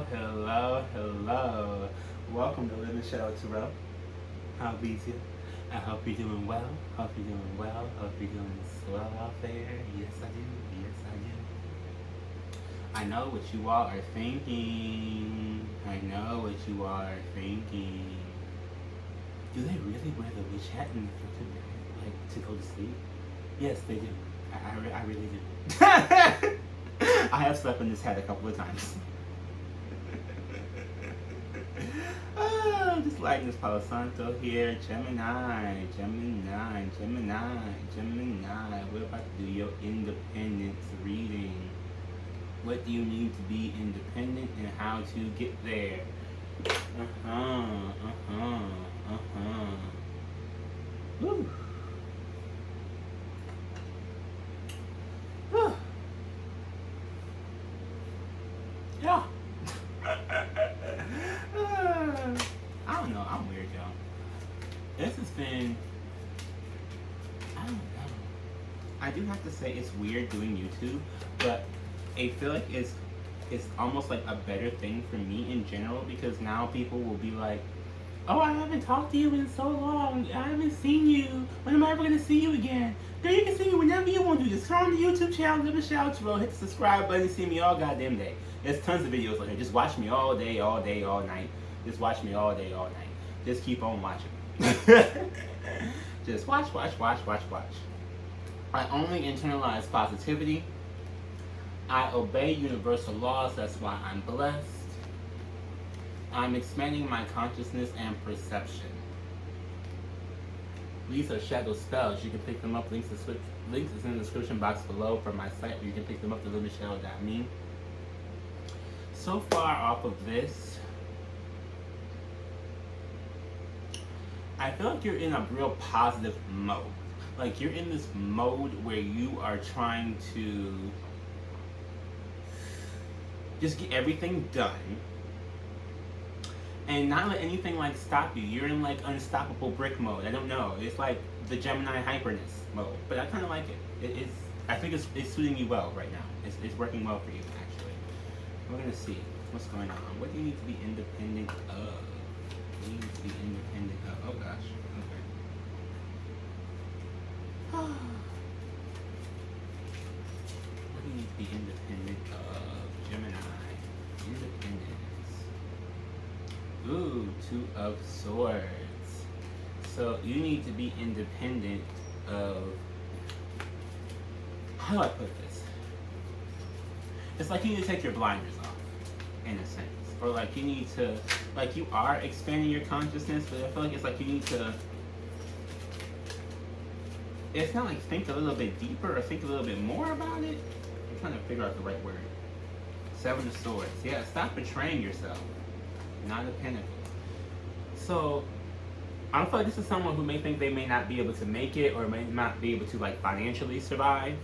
hello. Welcome to Living Shout Out to Row. How be you? I hope you're doing well. Hope you're doing well. Hope you're doing swell out there. Yes, I do. Yes, I do. I know what you all are thinking. I know what you all are thinking. Do they really wear the witch hat in the like to go to sleep? Yes, they do. I really do. I have slept in this hat a couple of times. Just lighting this Palo Santo here. Gemini. We're about to do your independence reading. What do you need to be independent and how to get there? Woo. Yeah. I don't know. I'm weird, y'all. This has been. I don't know. I do have to say it's weird doing YouTube, but I feel like it's almost like a better thing for me in general because now people will be like, "Oh, I haven't talked to you in so long. I haven't seen you. When am I ever gonna see you again?" Girl, you can see me whenever you want to. Just turn on the YouTube channel, give a shout out to roll, hit the subscribe button, see me all goddamn day. There's tons of videos on here. Just watch me all day, all night. Just watch me all day, all night. Just keep on watching. Just watch. I only internalize positivity. I obey universal laws. That's why I'm blessed. I'm expanding my consciousness and perception. These are shadow spells. You can pick them up. Links is in the description box below for my site where you can pick them up to livingshell.me. So far off of this, I feel like you're in a real positive mode. Like you're in this mode where you are trying to just get everything done and not let anything like stop you. You're in like unstoppable brick mode. I don't know. It's like the Gemini hyperness mode, but I kind of like it. I think it's suiting you well right now. It's working well for you actually. We're gonna see what's going on. What do you need to be independent of? What do you need to be independent of? Oh gosh. Okay. What do you need to be independent of? Gemini. Independence. Ooh, Two of Swords. So you need to be independent of, how do I put this? It's like you need to take your blinders off, in a sense. Or like you need to, like you are expanding your consciousness, but I feel like it's like you need to, it's not like think a little bit deeper or think a little bit more about it. I'm trying to figure out the right word. Seven of Swords. Yeah, stop betraying yourself. Nine of Pentacles. So, I feel like this is someone who may think they may not be able to make it or may not be able to like financially survive.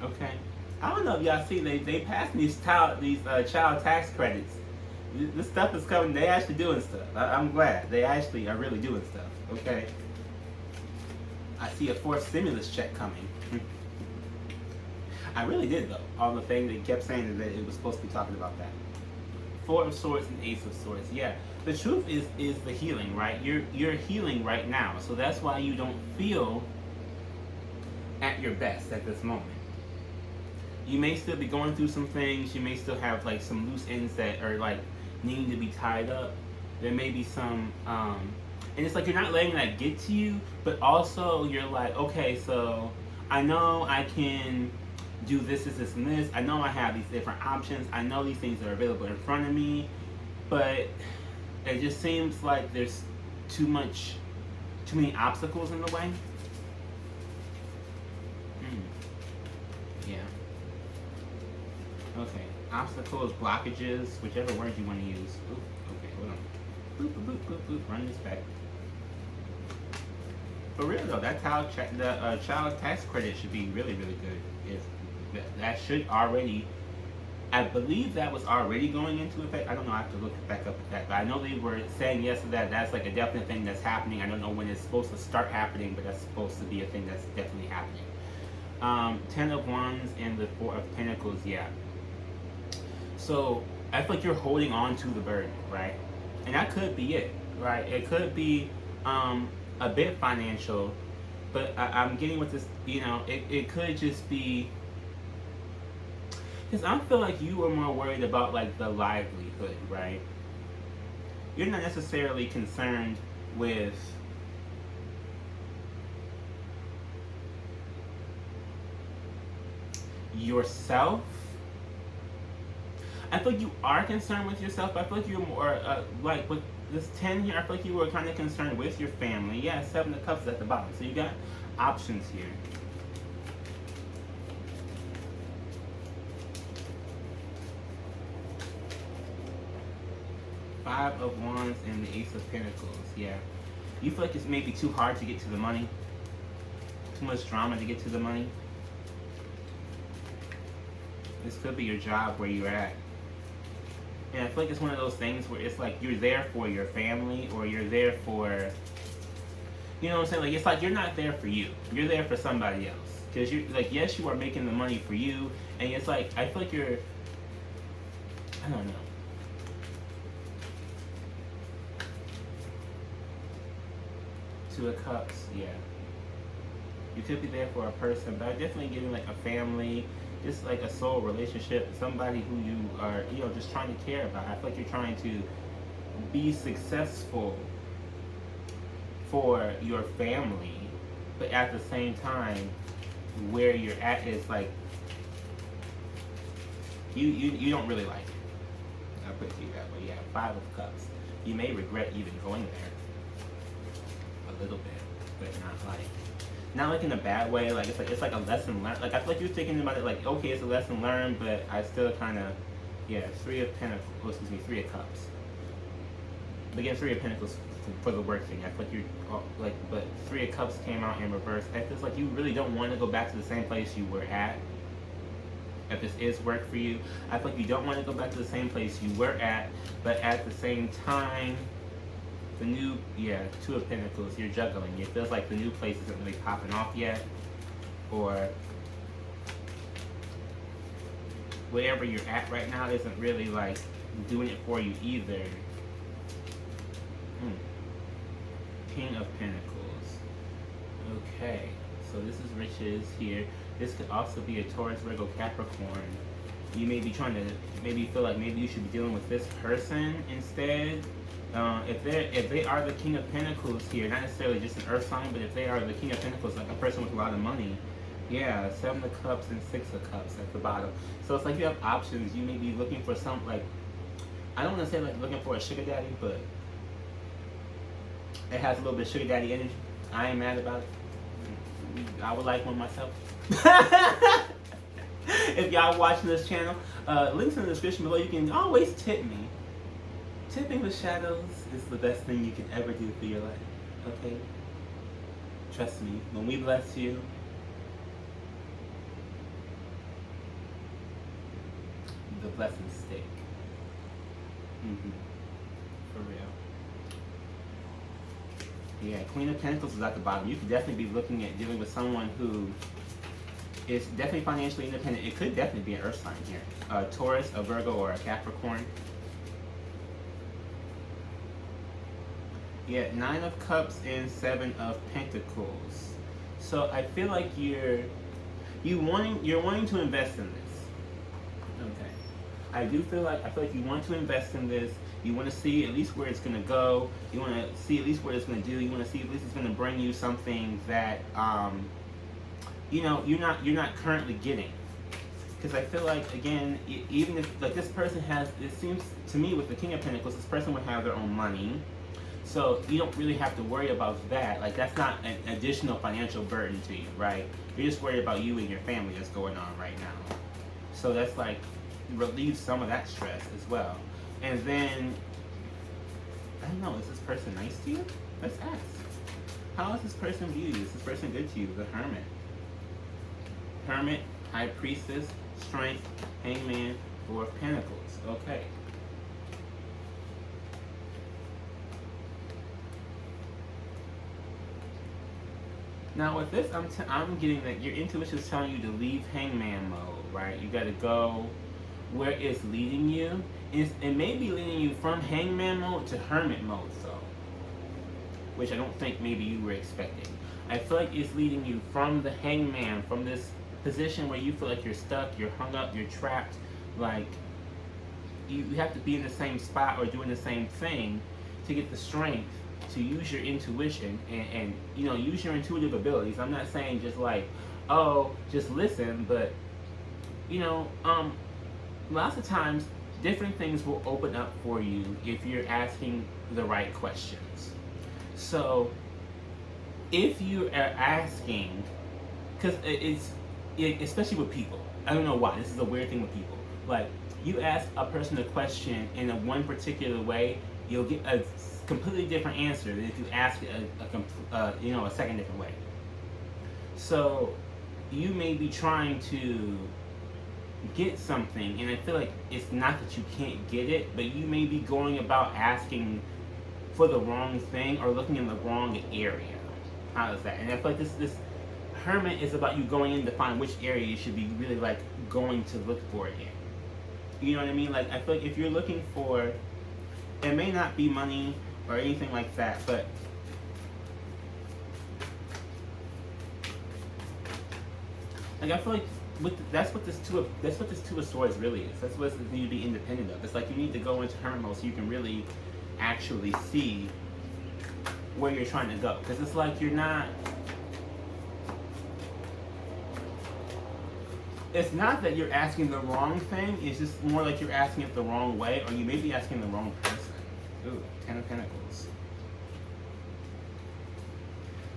Okay. I don't know if y'all see they passed these child tax credits. This stuff is coming. They actually doing stuff. I'm glad they actually are really doing stuff. Okay. I see a fourth stimulus check coming. I really did though. All the things they kept saying that it was supposed to be talking about that. Four of Swords and Ace of Swords. Yeah. The truth is the healing, right? You're healing right now. So that's why you don't feel at your best at this moment. You may still be going through some things. You may still have like some loose ends that are like needing to be tied up. There may be some and it's like you're not letting that get to you, but also you're like, okay, so I know I can do this, and this. I know I have these different options. I know these things are available in front of me, but it just seems like there's too many obstacles in the way. Yeah. Okay. Obstacles, blockages, whichever word you want to use. Ooh, okay, hold on. Boop, boop, boop, boop, boop. Run this back. For real though, that child tax credit should be really, really good. That should already, I believe that was already going into effect. I don't know, I have to look back up at that. But I know they were saying yes to that. That's like a definite thing that's happening. I don't know when it's supposed to start happening, but that's supposed to be a thing that's definitely happening. 10 of Wands and the 4 of Pentacles, yeah. So I feel like you're holding on to the burden, right? And that could be it, right? It could be a bit financial, but I'm getting with this, it could just be, because I feel like you are more worried about like the livelihood, right? You're not necessarily concerned with yourself. I feel like you are concerned with yourself, but I feel like you're more like with this 10 here. I feel like you were kind of concerned with your family. Yeah, 7 of Cups is at the bottom, so you got options here. Five of Wands and the Ace of Pentacles. Yeah, you feel like it's maybe too hard to get to the money, too much drama to get to the money. This could be your job where you're at. And I feel like it's one of those things where it's like you're there for your family, or you're there for, you know what I'm saying? Like, it's like you're not there for you. You're there for somebody else. Because you're like, yes, you are making the money for you. And it's like, I feel like you're, I don't know. Two of Cups, yeah. You could be there for a person, but I'm definitely getting like a family, just like a soul relationship, somebody who you are, just trying to care about. I feel like you're trying to be successful for your family, but at the same time, where you're at is like, you don't really like it. I'll put it to you that way. Yeah, Five of Cups. You may regret even going there a little bit, but not like in a bad way. Like it's like a lesson learned. Like I feel like you're thinking about it like, okay, it's a lesson learned, but I still kind of, yeah. Three of Cups. But again, Three of Pentacles for the work thing. I feel like you're but Three of Cups came out in reverse. I feel like you really don't want to go back to the same place you were at. If this is work for you, I feel like you don't want to go back to the same place you were at, but at the same time, the new, Two of Pentacles, you're juggling. It feels like the new place isn't really popping off yet, or wherever you're at right now isn't really like doing it for you either. King of Pentacles. Okay, so this is riches here. This could also be a Taurus, Virgo, Capricorn. You may be trying to maybe feel like maybe you should be dealing with this person instead. If they are the King of Pentacles here, not necessarily just an Earth sign, but if they are the King of Pentacles, like a person with a lot of money, yeah, Seven of Cups and Six of Cups at the bottom. So it's like you have options. You may be looking for some, like, I don't want to say like looking for a sugar daddy, but it has a little bit of sugar daddy energy. I ain't mad about it. I would like one myself. If y'all watching this channel, links in the description below. You can always tip me. Tipping the shadows is the best thing you can ever do for your life. Okay? Trust me, when we bless you, the blessings stick. For real. Yeah, Queen of Pentacles is at the bottom. You could definitely be looking at dealing with someone who is definitely financially independent. It could definitely be an Earth sign here. A Taurus, a Virgo, or a Capricorn. Yeah, Nine of Cups and Seven of Pentacles. So I feel like you're wanting to invest in this. Okay. I feel like you want to invest in this. You want to see at least where it's going to go. You want to see at least what it's going to do. You want to see at least it's going to bring you something that you're not currently getting. Because I feel like, again, even if like this person has, it seems to me with the King of Pentacles, this person would have their own money. So you don't really have to worry about that. Like, that's not an additional financial burden to you, right? You're just worried about you and your family that's going on right now. So that's like, relieves some of that stress as well. And then, I don't know, is this person nice to you? Let's ask. How is this person view you? Is this person good to you? The Hermit. Hermit, High Priestess, Strength, Hangman, Four of Pentacles. Okay. Now with this, I'm getting that your intuition is telling you to leave Hangman mode, right? You got to go where it's leading you. it may be leading you from hangman mode to hermit mode, so, which I don't think maybe you were expecting. I feel like it's leading you from the hangman, from this position where you feel like you're stuck, you're hung up, you're trapped, like you have to be in the same spot or doing the same thing to get the strength to use your intuition and use your intuitive abilities. I'm not saying just like, oh, just listen, but lots of times different things will open up for you if you're asking the right questions. So if you are asking, because especially with people, I don't know why, this is a weird thing with people, like you ask a person a question in a one particular way, you'll get a completely different answer than if you ask it a second different way. So you may be trying to get something, and I feel like it's not that you can't get it, but you may be going about asking for the wrong thing or looking in the wrong area. How is that? And I feel like this hermit is about you going in to find which area you should be really like going to look for it in. You know what I mean? Like I feel like if you're looking for, it may not be money or anything like that, but like I feel like that's what this two of swords really is. That's what you need to be independent of. It's like you need to go into hermit mode so you can really actually see where you're trying to go. Because it's like you're not. It's not that you're asking the wrong thing. It's just more like you're asking it the wrong way, or you may be asking the wrong person. Ooh, 10 of Pentacles.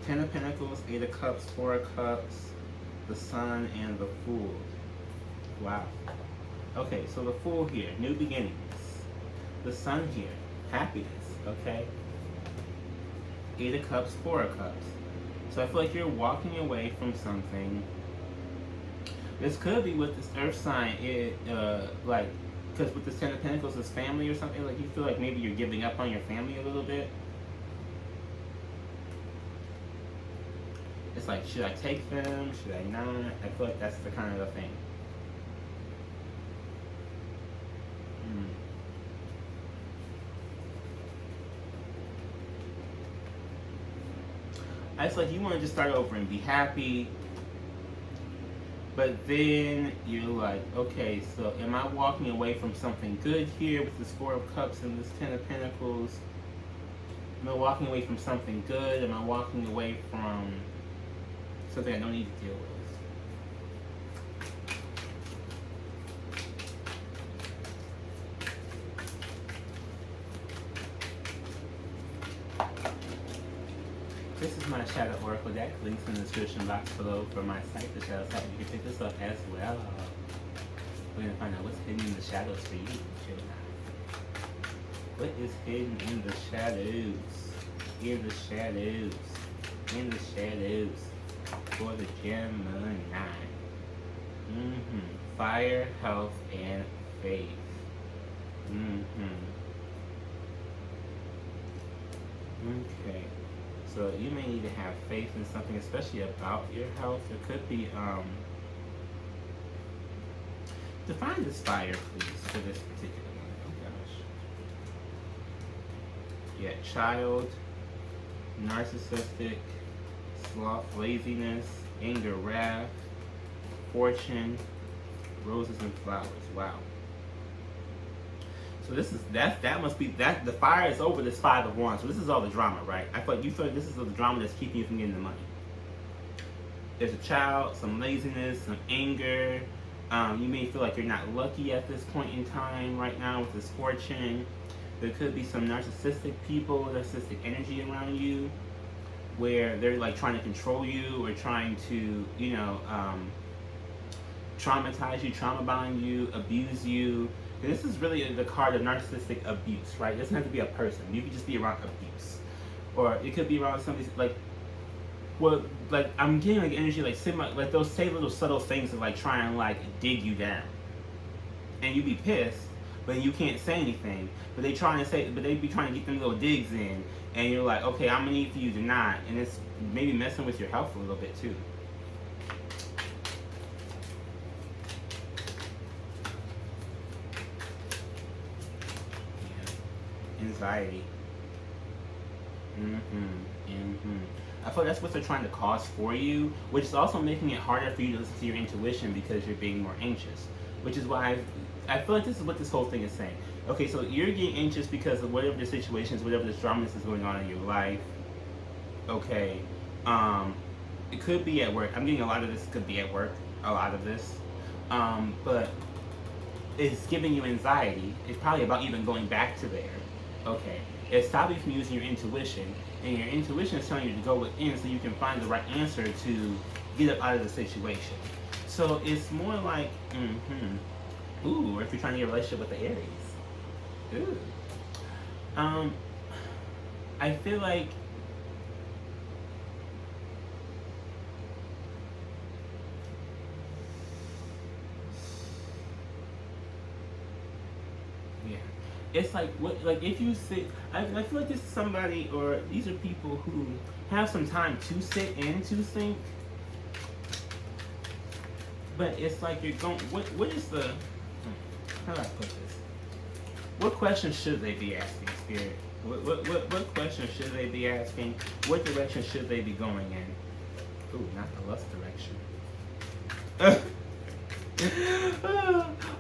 10 of Pentacles, 8 of Cups, 4 of Cups, the Sun, and the Fool. Wow. Okay, so the Fool here, new beginnings. The Sun here, happiness, okay? 8 of Cups, 4 of Cups. So I feel like you're walking away from something. This could be with this Earth sign, like, because with this 10 of Pentacles, it's family or something, like you feel like maybe you're giving up on your family a little bit. It's like, should I take them? Should I not? I feel like that's the kind of the thing. It's like you want to just start over and be happy, but then you're like, okay, so am I walking away from something good here with this 4 of Cups and this 10 of Pentacles? Am I walking away from something good? Am I walking away from something I don't need to deal with? This is my Shadow Oracle deck. Links in the description box below for my site, the Shadow site. You can pick this up as well. We're going to find out what's hidden in the shadows for you, Gemini. What is hidden in the shadows? In the shadows. In the shadows. For the Gemini. Fire, health, and faith. Okay. So you may need to have faith in something, especially about your health. It could be, define this fire, please, for this particular one. Oh gosh. Yeah, child, narcissistic, sloth, laziness, anger, wrath, fortune, roses and flowers. Wow. So this is that must be that the fire is over this 5 of Wands. So this is all the drama, right? I feel like you feel like this is the drama that's keeping you from getting the money. There's a child, some laziness, some anger. You may feel like you're not lucky at this point in time right now with this fortune. There could be some narcissistic people, narcissistic energy around you, where they're like trying to control you or trying to, traumatize you, trauma bond you, abuse you. And this is really the card of narcissistic abuse, right? It doesn't have to be a person. You could just be around abuse. Or it could be around somebody like I'm getting like energy like they'll say little subtle things to like try and like dig you down. And you be pissed, but you can't say anything. But they be trying to get them little digs in, and you're like, okay, I'm gonna need for you to not. And it's maybe messing with your health a little bit too. Anxiety. I feel that's what they're trying to cause for you, which is also making it harder for you to listen to your intuition because you're being more anxious. Which is why I feel like this is what this whole thing is saying. Okay, so you're getting anxious because of whatever the situation is, whatever the drama is going on in your life. Okay, it could be at work. I'm getting a lot of this could be at work. A lot of this, but it's giving you anxiety. It's probably about even going back to there. Okay, it's stopping you from using your intuition, and your intuition is telling you to go within so you can find the right answer to get up out of the situation. So it's more like, ooh, if you're trying to get a relationship with the Aries. Ooh. I feel like it's like what, like if you sit, I feel like this is somebody, or these are people who have some time to sit and to think, but it's like you're going, what is the, how do I put this? What questions should they be asking, Spirit? What questions should they be asking? What direction should they be going in? Ooh, not the lust direction.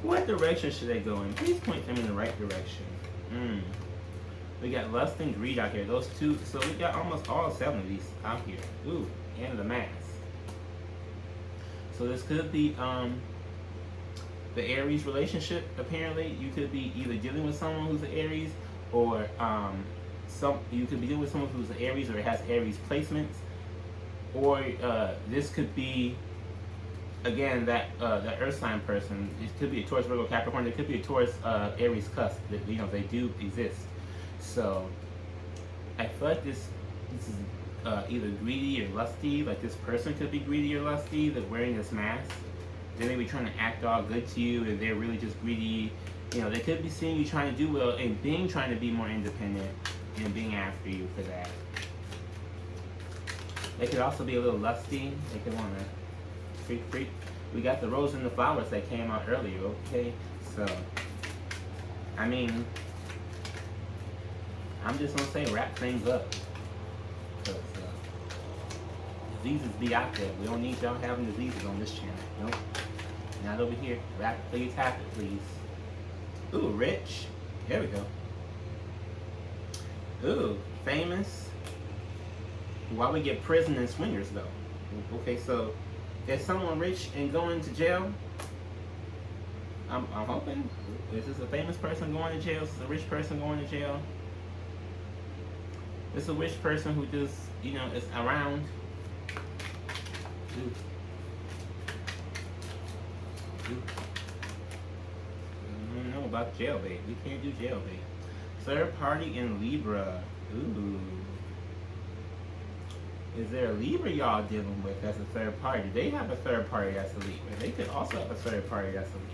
What direction should they go in? Please point them in the right direction. We got lust and greed out here. Those two. So we got almost all 7 of these out here. Ooh, and the mask. So this could be the Aries relationship. Apparently, you could be either dealing with someone who's an Aries, or you could be dealing with someone who's an Aries or has Aries placements, or this could be, again, that Earth sign person. It could be a Taurus, Virgo, Capricorn. It could be a Taurus, Aries cusp. That, you know, they do exist. So I feel like this is either greedy or lusty. Like this person could be greedy or lusty. They're wearing this mask. They may be trying to act all good to you, and they're really just greedy. You know, they could be seeing you trying to do well and trying to be more independent and being after you for that. They could also be a little lusty. They could want to freak. We got the rose and the flowers that came out earlier, okay? So, I mean, I'm just gonna say wrap things up. Because diseases be out there. We don't need y'all having diseases on this channel. Nope. Not over here. Wrap, please, tap it, please. Ooh, rich. There we go. Ooh, famous. Why we get prison and swingers, though? Okay, so is someone rich and going to jail? I'm hoping. Is this a famous person going to jail? Is this a rich person going to jail? This is a rich person who just, you know, is around. Ooh. Ooh. I don't know about jailbait. We can't do jailbait. Third party in Libra. Ooh. Is there a Libra y'all dealing with as a third party? They have a third party that's a Libra. They could also have a third party that's a Libra.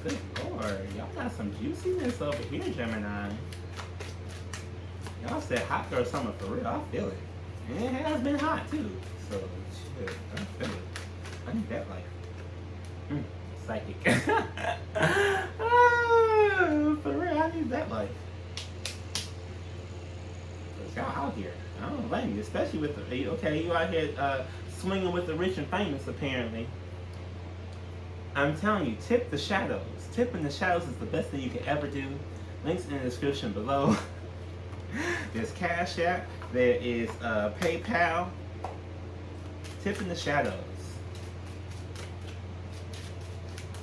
Good Lord. Y'all got some juiciness over here, Gemini. Y'all said hot girl summer for real. I feel it. And it has been hot too. So, shit. I feel it. I need that life. Psychic. For real, I need that life. Y'all out here. I don't blame you, especially with the, okay, you out here swinging with the rich and famous, apparently. I'm telling you, tip the shadows. Tipping the shadows is the best thing you can ever do. Links in the description below. There's Cash App. There is PayPal. Tipping the shadows.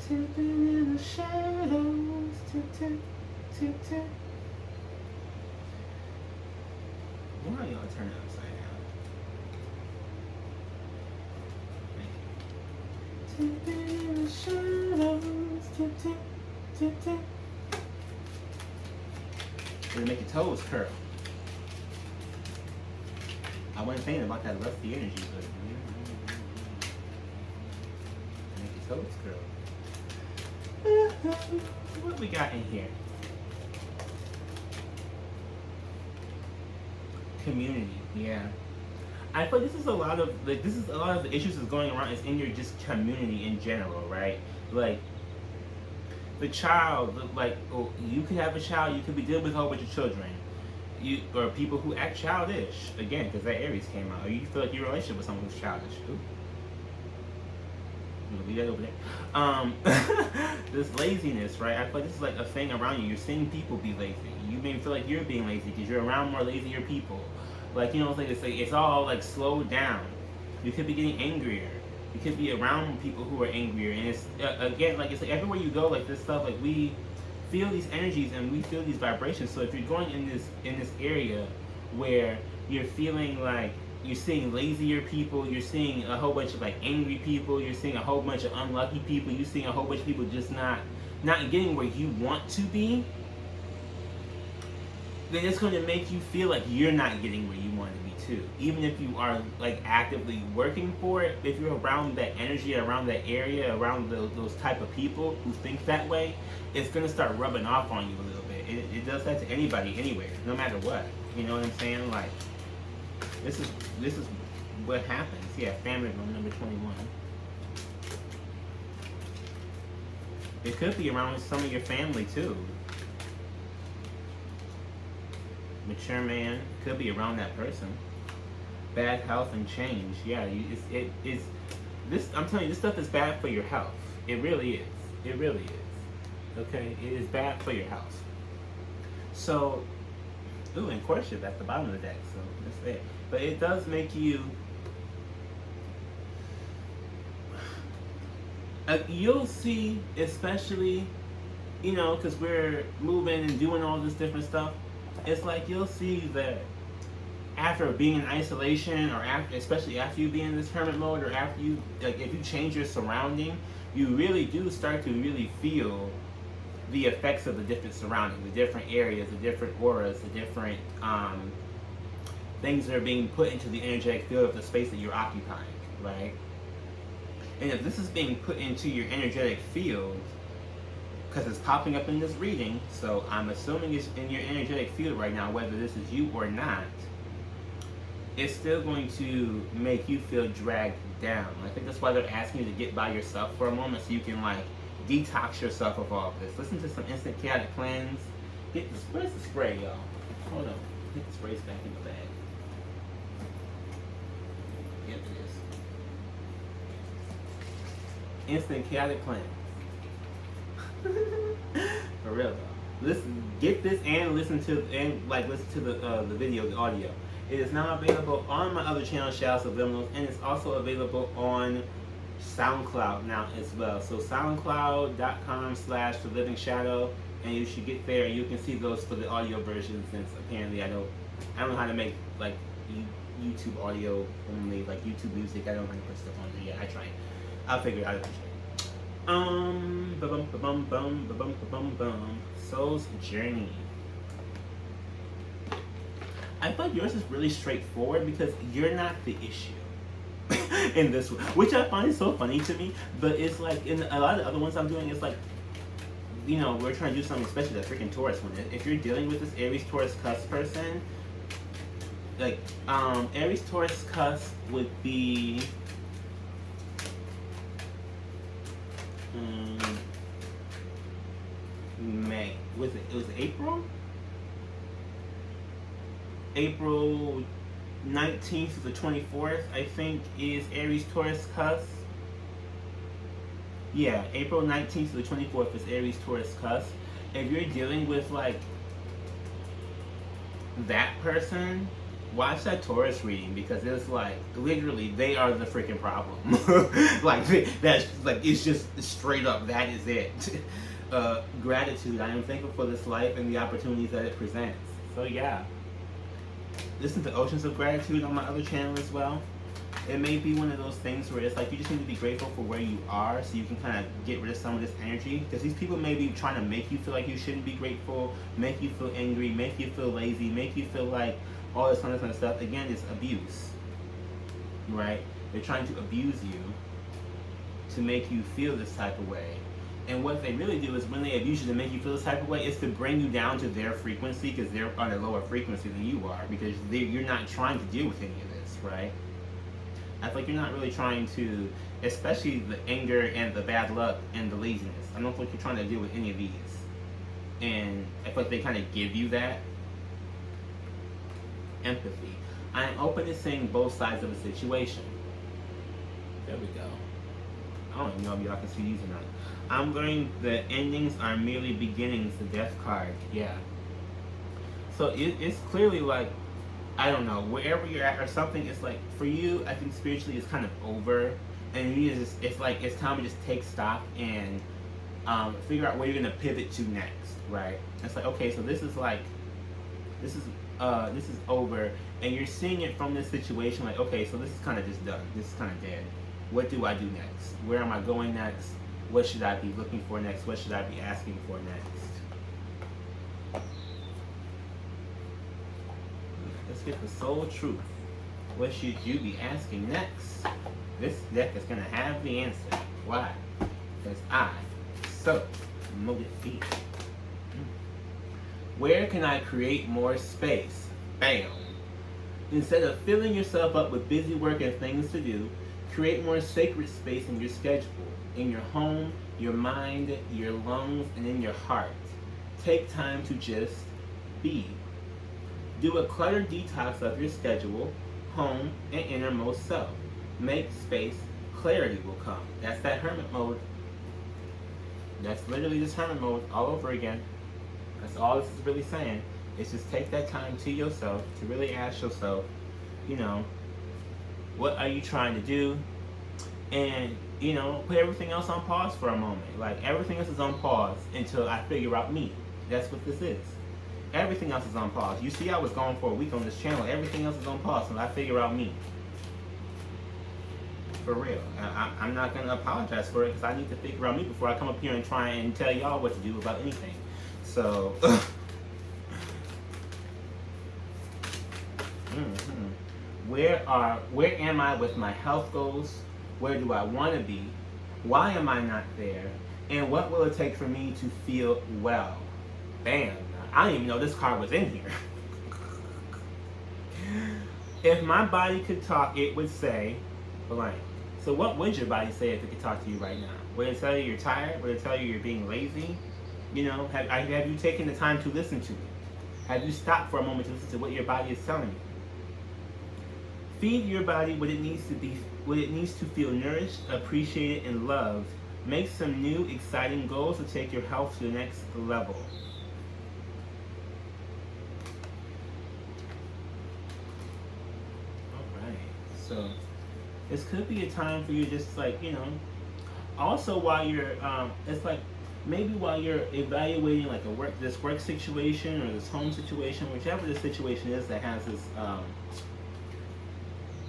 Tipping in the shadows. Tip, tip, tip, tip. Why y'all turn it upside down? Tip in the shadows. Tip, tip, tip, tip. It'll make your toes curl. I wasn't thinking about that lusty energy, but make your toes curl. What we got in here? Community, yeah. I feel this is a lot of the issues that's going around is in your just community in general, right? Like the child, like, oh, you could have a child, you could be dealing with a whole bunch of children. Or people who act childish, again, because that Aries came out. Or you feel like your relationship with someone who's childish. Ooh. Leave that over there. This laziness, right? I feel like this is like a thing around you. You're seeing people be lazy. You may feel like you're being lazy because you're around more lazier people. Like, you know, it's all like slowed down. You could be getting angrier. You could be around people who are angrier. And it's, again, like, it's like everywhere you go, like this stuff, like we feel these energies and we feel these vibrations. So if you're going in this area where you're feeling like you're seeing lazier people, you're seeing a whole bunch of like angry people, you're seeing a whole bunch of unlucky people, you're seeing a whole bunch of people just not getting where you want to be, then it's going to make you feel like you're not getting where you want to be too. Even if you are like actively working for it, if you're around that energy, around that area, around those type of people who think that way, it's going to start rubbing off on you a little bit. It does that to anybody, anywhere, no matter what. You know what I'm saying? Like, this is what happens. Yeah, family room number 21. It could be around some of your family too. Mature man, could be around that person. Bad health and change. Yeah, it's this. I'm telling you, this stuff is bad for your health. It really is. It really is. Okay, it is bad for your health. So, ooh, and courtship at the bottom of the deck. So that's it. But it does make you. You'll see, especially, you know, because we're moving and doing all this different stuff. It's like you'll see that after being in isolation, or after, especially after you be in this hermit mode, or after you, like, if you change your surrounding, you really do start to really feel the effects of the different surroundings, the different areas, the different auras, the different things that are being put into the energetic field of the space that you're occupying, right? And if this is being put into your energetic field, because it's popping up in this reading, so I'm assuming it's in your energetic field right now, whether this is you or not, it's still going to make you feel dragged down. I think that's why they're asking you to get by yourself for a moment so you can, like, detox yourself of all of this. Listen to some instant chaotic cleanse. Get this, where's the spray, y'all? Hold on. Get the sprays back in the bag. Yep, it is. Instant chaotic cleanse. For real though. Listen, get this and listen to the video, the audio. It is now available on my other channel, Shadows Subliminals, and it's also available on SoundCloud now as well. So soundcloud.com/theliving_shadow, and you should get there and you can see those for the audio version, since apparently I don't know how to make like YouTube audio only, like YouTube music. I don't know how to put stuff on there yet. I try. I'll figure it out eventually. Soul's Journey. I thought yours is really straightforward because you're not the issue in this one, which I find so funny to me. But it's like in a lot of the other ones I'm doing, it's like, you know, we're trying to do something, especially that freaking Taurus one. If you're dealing with this Aries, Taurus, cusp person, like Aries, Taurus, cusp would be May. Was it? It was April. April 19th to the 24th, I think, is Aries, Taurus, cusp. Yeah, April 19th to the 24th is Aries, Taurus, cusp. If you're dealing with like that person, watch that Taurus reading, because it's like literally they are the freaking problem. Like that's like, it's just straight up, that is it. Gratitude. I am thankful for this life and the opportunities that it presents. So yeah, listen to Oceans of Gratitude on my other channel as well. It may be one of those things where it's like you just need to be grateful for where you are, so you can kind of get rid of some of this energy, because these people may be trying to make you feel like you shouldn't be grateful, make you feel angry, make you feel lazy, make you feel like all this kind of stuff. Again, it's abuse, right? They're trying to abuse you to make you feel this type of way. And what they really do is, when they abuse you to make you feel this type of way, is to bring you down to their frequency, because they're on a lower frequency than you are, because you're not trying to deal with any of this, right? I feel like you're not really trying to especially the anger and the bad luck and the laziness. I don't feel like you're trying to deal with any of these. And I feel like they kind of give you that empathy. I am open to seeing both sides of a situation. There we go. I don't even know if y'all can see these or not. I'm learning the endings are merely beginnings, the death card. Yeah. So it's clearly like, I don't know, wherever you're at or something, it's like, for you, I think spiritually it's kind of over. And you just, it's like, it's time to just take stock and figure out where you're going to pivot to next, right? It's like, okay, so this is like, this is over. And you're seeing it from this situation like, okay, so this is kind of just done. This is kind of dead. What do I do next? Where am I going next? What should I be looking for next? What should I be asking for next? Let's get the soul truth. What should you be asking next? This deck is going to have the answer. Why? Because I so motivated. Where can I create more space? Bam! Instead of filling yourself up with busy work and things to do, create more sacred space in your schedule, in your home, your mind, your lungs, and in your heart. Take time to just be. Do a clutter detox of your schedule, home, and innermost self. Make space, clarity will come. That's that hermit mode. That's literally this hermit mode all over again. That's all this is really saying. It's just take that time to yourself to really ask yourself, you know, what are you trying to do? And, you know, put everything else on pause for a moment. Like, everything else is on pause until I figure out me. That's what this is. Everything else is on pause. You see, I was gone for a week on this channel. Everything else is on pause until I figure out me. For real. I'm not going to apologize for it because I need to figure out me before I come up here and try and tell y'all what to do about anything. So, where am I with my health goals? Where do I want to be? Why am I not there? And what will it take for me to feel well? Bam. I didn't even know this card was in here. If my body could talk, it would say blank. So what would your body say if it could talk to you right now? Would it tell you you're tired? Would it tell you you're being lazy? You know, have you taken the time to listen to it? Have you stopped for a moment to listen to what your body is telling you? Feed your body what it needs to be, what it needs to feel nourished, appreciated, and loved. Make some new, exciting goals to take your health to the next level. Alright, so this could be a time for you just like, you know, also while you're, it's like, maybe while you're evaluating like this work situation or this home situation, whichever the situation is that has this,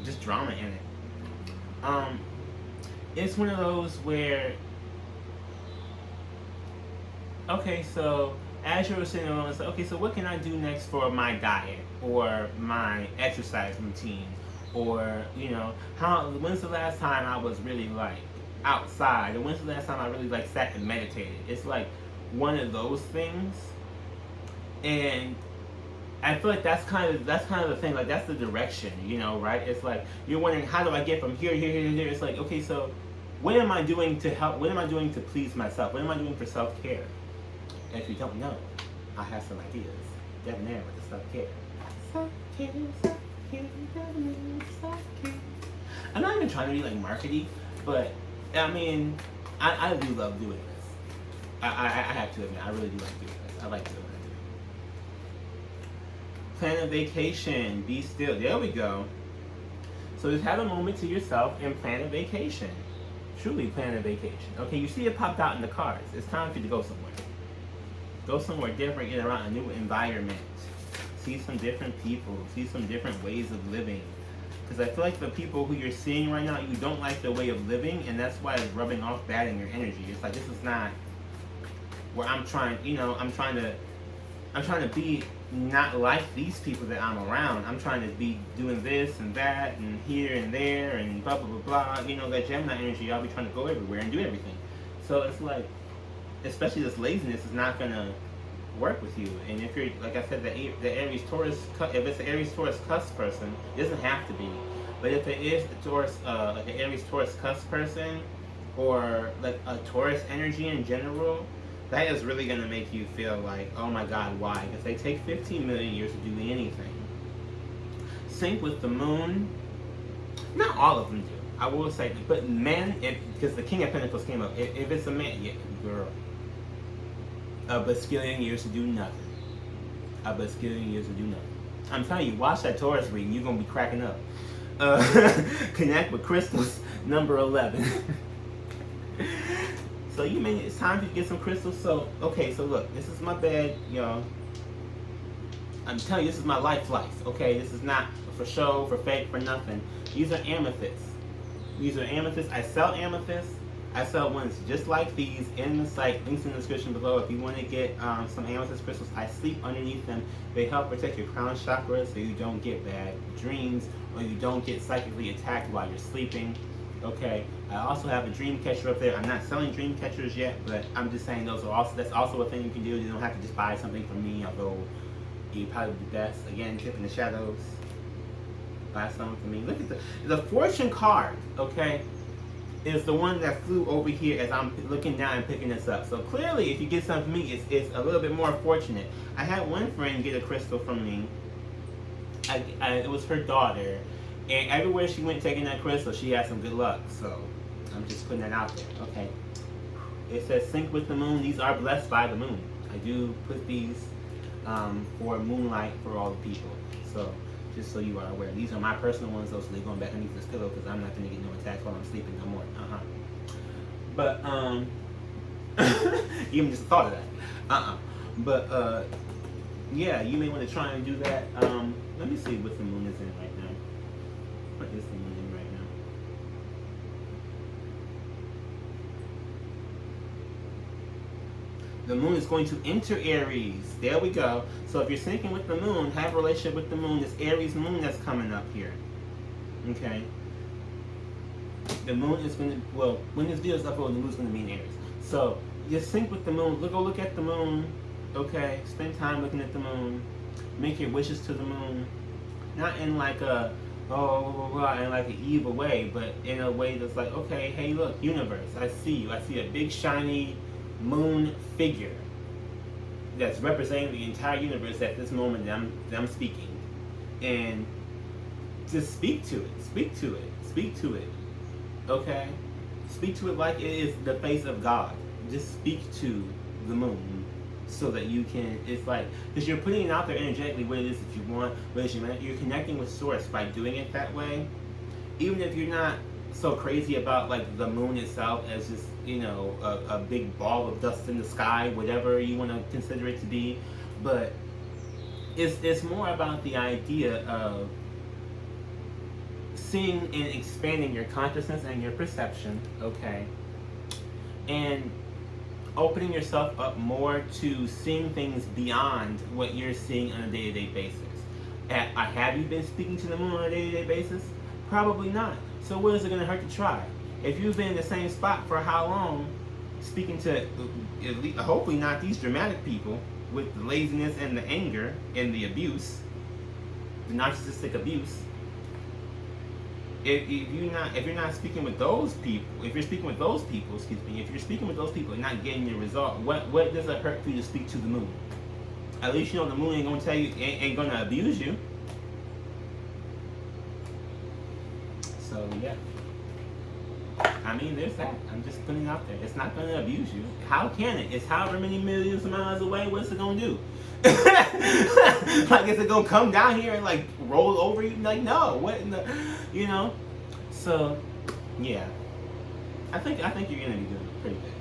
just drama in it. It's one of those where, okay, so as you're sitting alone, it's like, okay, so what can I do next for my diet or my exercise routine, or you know, when's the last time I was really like outside, or when's the last time I really like sat and meditated? It's like one of those things, and I feel like that's kind of the thing. Like that's the direction, you know, right? It's like you're wondering, how do I get from here, here, here, here? It's like, okay, so what am I doing to help? What am I doing to please myself? What am I doing for self-care? And if you don't know, I have some ideas. Debonair with the self-care. Self-care, self-care, debonair, self-care. I'm not even trying to be like markety, but I mean, I do love doing this. I have to admit, I really do like doing this. I like doing it. Plan a vacation. Be still. There we go. So just have a moment to yourself and plan a vacation. Truly plan a vacation. Okay, you see it popped out in the cards. It's time for you to go somewhere. Go somewhere different, get around a new environment. See some different people. See some different ways of living. Because I feel like the people who you're seeing right now, you don't like their way of living, and that's why it's rubbing off bad in your energy. It's like, this is not where I'm trying, you know, I'm trying to be not like these people that I'm around. I'm trying to be doing this and that and here and there and blah, blah, blah, blah. You know, that Gemini energy, I'll be trying to go everywhere and do everything. So it's like, especially this laziness is not going to work with you. And if you're, like I said, the Aries Taurus, if it's an Aries Taurus cusp person, it doesn't have to be. But if it is a Taurus, like an Aries Taurus cusp person, or like a Taurus energy in general, that is really going to make you feel like, oh my God, why? Because they take 15 million years to do anything. Sync with the moon, not all of them do. I will say, but men, because the King of Pentacles came up, if it's a man, yeah, girl, a bazillion years to do nothing. A bazillion years to do nothing. I'm telling you, watch that Taurus reading, you're going to be cracking up. Connect with crystals, number 11. So it's time to get some crystals. So, okay, so look, this is my bed, y'all. I'm telling you, this is my life, okay? This is not for show, for fake, for nothing. These are amethysts. These are amethysts. I sell amethysts. I sell ones just like these in the site. Links in the description below. If you want to get some amethyst crystals, I sleep underneath them. They help protect your crown chakra so you don't get bad dreams or you don't get psychically attacked while you're sleeping. Okay. I also have a dream catcher up there. I'm not selling dream catchers yet, but I'm just saying that's also a thing you can do. You don't have to just buy something from me, although you'd probably be best. Again, tip in the shadows. Buy something from me. Look at the fortune card, okay, is the one that flew over here as I'm looking down and picking this up. So clearly, if you get something from me, it's a little bit more fortunate. I had one friend get a crystal from me. It was her daughter, and everywhere she went taking that crystal, she had some good luck. So I'm just putting that out there, okay? It says sync with the moon. These are blessed by the moon. I do put these for moonlight for all the people. So just so you are aware, these are my personal ones, though, so they're going back underneath this pillow because I'm not going to get no attacks while I'm sleeping no more. But even just the thought of that. But yeah, you may want to try and do that. Let me see what the moon is in right now. What is the moon in right now? The moon is going to enter Aries. There we go. So if you're syncing with the moon, have a relationship with the moon. This Aries moon that's coming up here. Okay. The moon is going to, well, when this video is uploaded, the moon is going to be in Aries. So just sync with the moon. Go look at the moon. Okay. Spend time looking at the moon. Make your wishes to the moon. Not in like a, in like an evil way, but in a way that's like, okay, hey, look, universe, I see you. I see a big shiny moon figure that's representing the entire universe at this moment that I'm speaking, and just speak to it, okay? Speak to it like it is the face of God. Just speak to the moon so that you can, it's like, because you're putting it out there energetically what it is that you want, you're connecting with source by doing it that way. Even if you're not so crazy about like the moon itself as just, you know, a big ball of dust in the sky, whatever you want to consider it to be, but it's more about the idea of seeing and expanding your consciousness and your perception, okay, and opening yourself up more to seeing things beyond what you're seeing on a day-to-day basis. Have you been speaking to the moon on a day-to-day basis? Probably not. So what is it going to hurt to try? If you've been in the same spot for how long, speaking to, hopefully not these dramatic people with the laziness and the anger and the abuse, the narcissistic abuse. If you're not speaking with those people, if you're speaking with those people and not getting your result, what does it hurt for you to speak to the moon? At least you know the moon ain't gonna tell you, ain't gonna abuse you. So yeah. I mean, there's that. I'm just putting it out there. It's not gonna abuse you. How can it? It's however many millions of miles away. What's it gonna do? Like, is it gonna come down here and like roll over you? Like, no. What in the, you know? So, yeah. I think you're gonna be doing pretty good.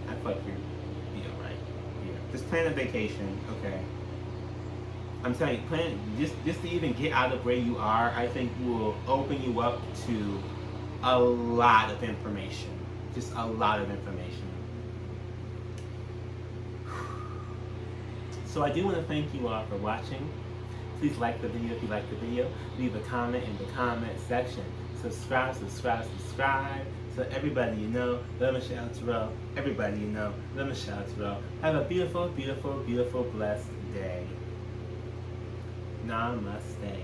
I thought you're be alright. Yeah. Just plan a vacation, okay? I'm telling you, just to even get out of where you are, I think will open you up to a lot of information. Just a lot of information. So I do want to thank you all for watching. Please like the video if you like the video. Leave a comment in the comment section. Subscribe. So everybody you know, love and shout out to Ro. Everybody you know, love and shout out to Ro. Have a beautiful, beautiful, beautiful, blessed day. Namaste.